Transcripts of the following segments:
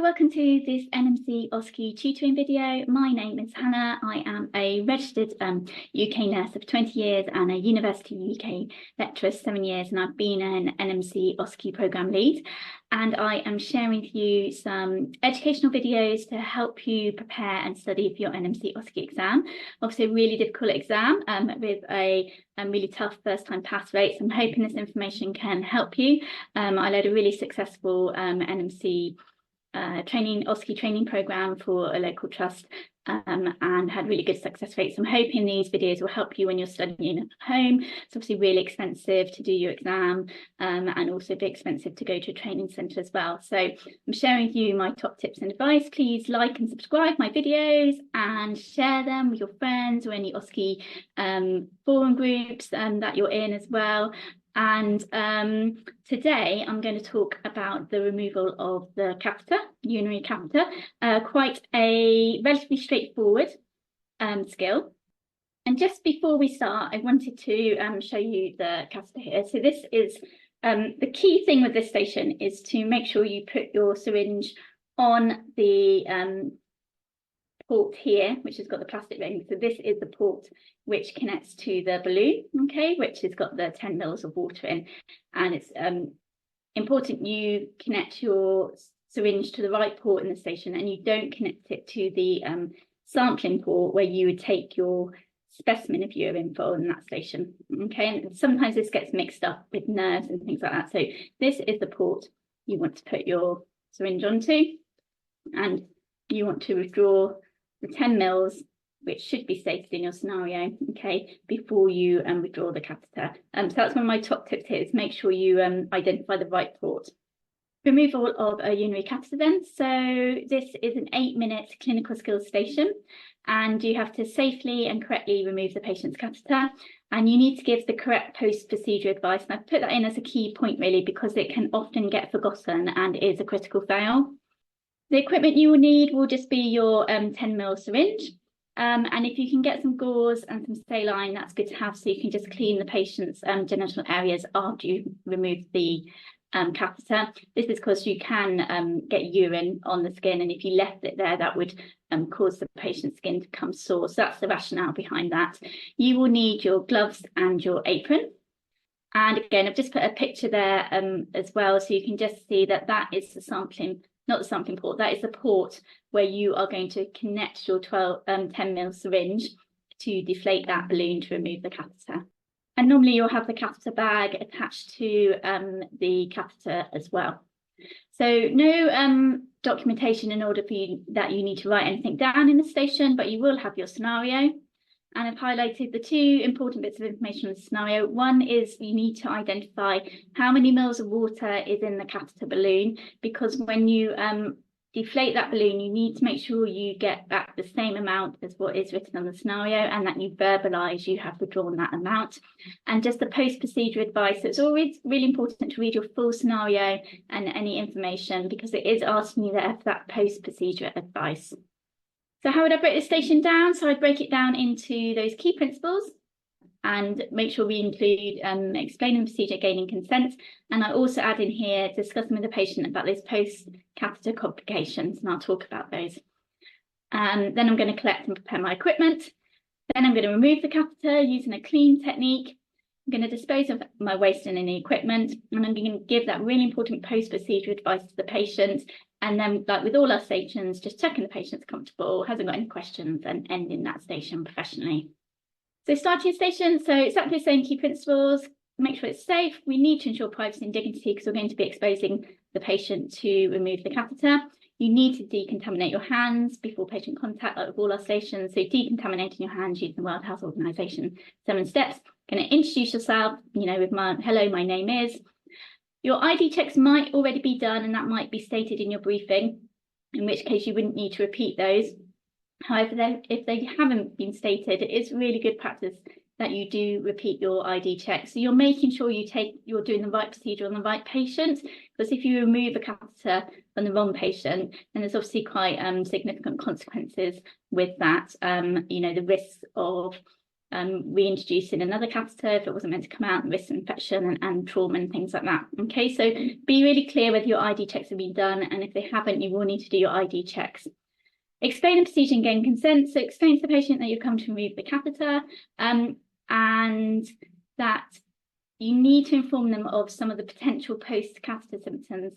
welcome to this NMC OSCE tutoring video. My name is Hannah. I am a registered UK nurse of 20 years and a University UK lecturer 7 years, and I've been an NMC OSCE programme lead. And I am sharing with you some educational videos to help you prepare and study for your NMC OSCE exam. Obviously a really difficult exam with a really tough first-time pass rate. So I'm hoping this information can help you. I led a really successful NMC OSCE training program for a local trust and had really good success rates. So I'm hoping these videos will help you when you're studying at home. It's obviously really expensive to do your exam and also be expensive to go to a training centre as well. So I'm sharing with you my top tips and advice. Please like and subscribe my videos and share them with your friends or any OSCE forum groups that you're in as well. And today I'm going to talk about the removal of the catheter, urinary catheter, quite a relatively straightforward skill. And just before we start, I wanted to show you the catheter here. So this is the key thing with this station is to make sure you put your syringe on the port here, which has got the plastic ring. So this is the port which connects to the balloon, okay, which has got the 10 mils of water in. And it's important you connect your syringe to the right port in the station, and you don't connect it to the sampling port where you would take your specimen of urine in that station, okay. And sometimes this gets mixed up with nerves and things like that. So this is the port you want to put your syringe onto, and you want to withdraw the 10 mils, which should be stated in your scenario, okay, before you withdraw the catheter. So that's one of my top tips here, is make sure you identify the right port. Removal of a urinary catheter then. So this is an 8-minute clinical skills station, and you have to safely and correctly remove the patient's catheter, and you need to give the correct post-procedure advice. And I've put that in as a key point really because it can often get forgotten and is a critical fail. The equipment you will need will just be your 10 ml syringe. And if you can get some gauze and some saline, that's good to have, so you can just clean the patient's genital areas after you remove the catheter. This is because you can get urine on the skin, and if you left it there, that would cause the patient's skin to become sore. So that's the rationale behind that. You will need your gloves and your apron. And again, I've just put a picture there as well, so you can just see that that is the sampling, not the sampling port, that is the port where you are going to connect your 10 ml syringe to deflate that balloon to remove the catheter. And normally you'll have the catheter bag attached to the catheter as well. So no documentation in order for you that you need to write anything down in the station, but you will have your scenario. And I've highlighted the two important bits of information on the scenario. One is you need to identify how many mils of water is in the catheter balloon, because when you deflate that balloon, you need to make sure you get back the same amount as what is written on the scenario, and that you verbalise you have withdrawn that amount. And just the post-procedure advice, so it's always really important to read your full scenario and any information, because it is asking you there for that post-procedure advice. So how would I break this station down? So I'd break it down into those key principles and make sure we include explaining the procedure, gaining consent. And I also add in here discussing with the patient about those post-catheter complications, and I'll talk about those. Then I'm going to collect and prepare my equipment. Then I'm going to remove the catheter using a clean technique. I'm going to dispose of my waste and any equipment, and I'm going to give that really important post-procedure advice to the patient. And then, like with all our stations, just checking the patient's comfortable, hasn't got any questions, and ending that station professionally. So starting station, so exactly the same key principles. Make sure it's safe. We need to ensure privacy and dignity because we're going to be exposing the patient to remove the catheter. You need to decontaminate your hands before patient contact, like with all our stations. So decontaminating your hands using the World Health Organization 7 steps. Going to introduce yourself, with hello, my name is. Your ID checks might already be done, and that might be stated in your briefing, in which case you wouldn't need to repeat those. However, if they haven't been stated, it is really good practice that you do repeat your ID check. So you're making sure you're doing the right procedure on the right patient, because if you remove a catheter on the wrong patient, then there's obviously quite significant consequences with that. The risks of reintroducing another catheter if it wasn't meant to come out, and risk of infection and trauma and things like that. Okay, so be really clear whether your ID checks have been done, and if they haven't, you will need to do your ID checks. Explain the procedure and gain consent. So explain to the patient that you've come to remove the catheter, and that you need to inform them of some of the potential post-catheter symptoms.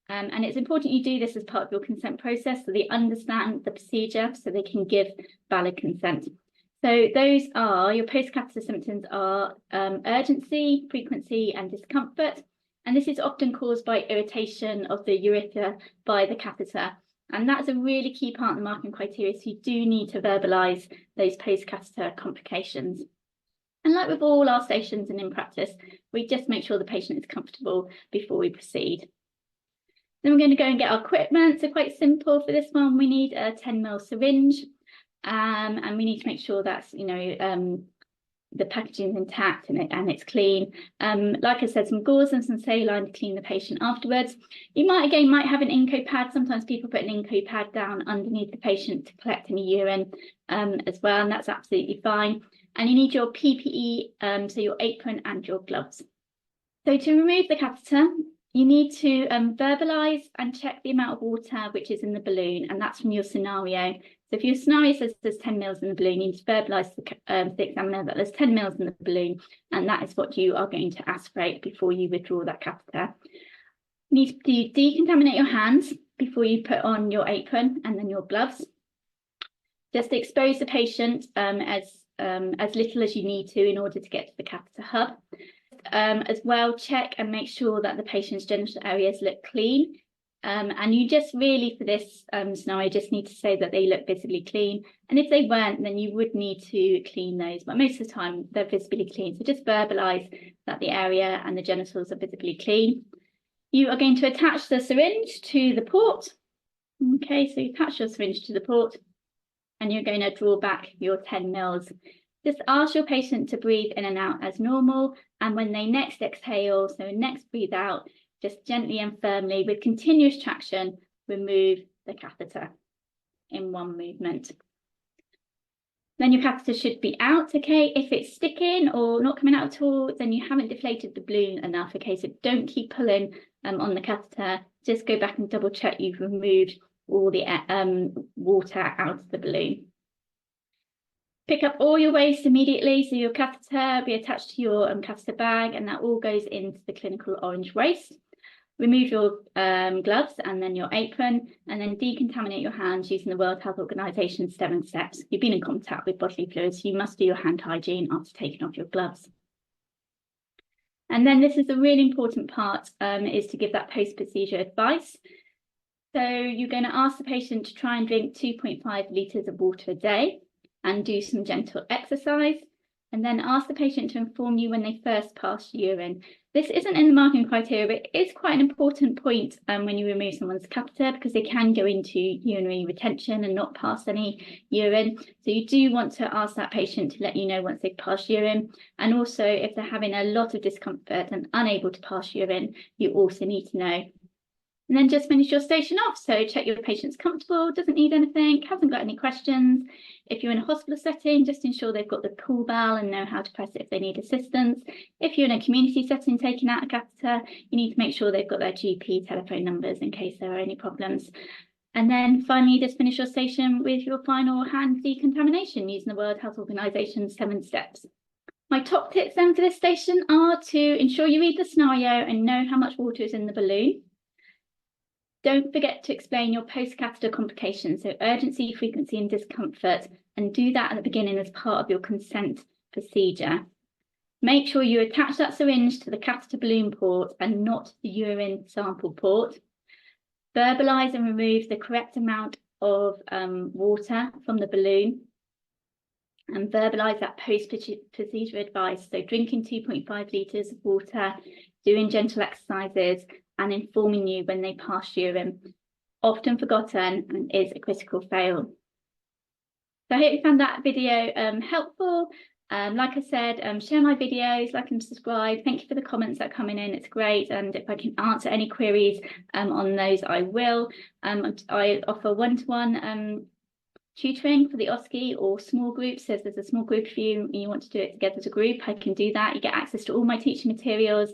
And it's important you do this as part of your consent process so they understand the procedure so they can give valid consent. So those are, your post-catheter symptoms are urgency, frequency and discomfort. And this is often caused by irritation of the urethra by the catheter. And that's a really key part of the marking criteria. So you do need to verbalise those post-catheter complications. And like with all our stations and in practice, we just make sure the patient is comfortable before we proceed. Then we're going to go and get our equipment. So quite simple for this one, we need a 10 ml syringe, and we need to make sure that's, the packaging is intact and it's clean. Like I said, some gauze and some saline to clean the patient afterwards. You might have an Inco pad. Sometimes people put an Inco pad down underneath the patient to collect any urine as well, and that's absolutely fine. And you need your PPE, so your apron and your gloves. So to remove the catheter, you need to verbalise and check the amount of water which is in the balloon, and that's from your scenario. So if your scenario says there's 10 ml in the balloon, you need to verbalise the examiner that there's 10 ml in the balloon, and that is what you are going to aspirate before you withdraw that catheter. You need to decontaminate your hands before you put on your apron and then your gloves. Just expose the patient as little as you need to in order to get to the catheter hub. As well, check and make sure that the patient's genital areas look clean. And you just really, for this scenario, just need to say that they look visibly clean. And if they weren't, then you would need to clean those. But most of the time, they're visibly clean. So just verbalise that the area and the genitals are visibly clean. You are going to attach the syringe to the port. Okay, so you attach your syringe to the port, and you're going to draw back your 10 ml. Just ask your patient to breathe in and out as normal. And when they next exhale, so next breathe out, just gently and firmly with continuous traction, remove the catheter in one movement. Then your catheter should be out, okay? If it's sticking or not coming out at all, then you haven't deflated the balloon enough, okay? So don't keep pulling on the catheter. Just go back and double check you've removed all the water out of the balloon. Pick up all your waste immediately, so your catheter will be attached to your catheter bag, and that all goes into the clinical orange waste. Remove your gloves and then your apron, and then decontaminate your hands using the World Health Organization 7 steps. You've been in contact with bodily fluids, so you must do your hand hygiene after taking off your gloves. And then this is a really important part, is to give that post-procedure advice. So you're going to ask the patient to try and drink 2.5 litres of water a day and do some gentle exercise, and then ask the patient to inform you when they first pass urine. This isn't in the marking criteria, but it is quite an important point when you remove someone's catheter, because they can go into urinary retention and not pass any urine. So you do want to ask that patient to let you know once they've passed urine. And also, if they're having a lot of discomfort and unable to pass urine, you also need to know. And then just finish your station off. So check your patient's comfortable, doesn't need anything, hasn't got any questions. If you're in a hospital setting, just ensure they've got the pull bell and know how to press it if they need assistance. If you're in a community setting taking out a catheter, you need to make sure they've got their GP telephone numbers in case there are any problems. And then finally, just finish your station with your final hand decontamination using the World Health Organization 7 steps. My top tips then for this station are to ensure you read the scenario and know how much water is in the balloon. Don't forget to explain your post-catheter complications, so urgency, frequency and discomfort, and do that at the beginning as part of your consent procedure. Make sure you attach that syringe to the catheter balloon port and not the urine sample port. Verbalise and remove the correct amount of water from the balloon, and verbalise that post-procedure advice, so drinking 2.5 litres of water, doing gentle exercises, and informing you when they pass urine. Often forgotten and is a critical fail. So I hope you found that video helpful. Like I said, share my videos, like and subscribe. Thank you for the comments that are coming in, it's great. And if I can answer any queries on those, I will. I offer one-to-one tutoring for the OSCE or small groups. So if there's a small group of you and you want to do it together as a group, I can do that. You get access to all my teaching materials,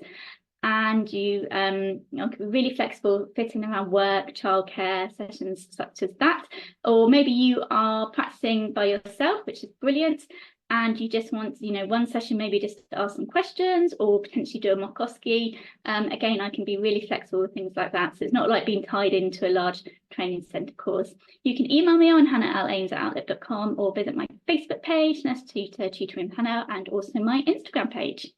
and you can be really flexible, fitting around work, childcare, sessions such as that. Or maybe you are practicing by yourself, which is brilliant, and you just want, one session maybe just to ask some questions or potentially do a mock OSCE. Again, I can be really flexible with things like that. So it's not like being tied into a large training centre course. You can email me on hannah.lanes@outlook.com or visit my Facebook page, Nurse Tutor, Tutoring with Hannah, and also my Instagram page.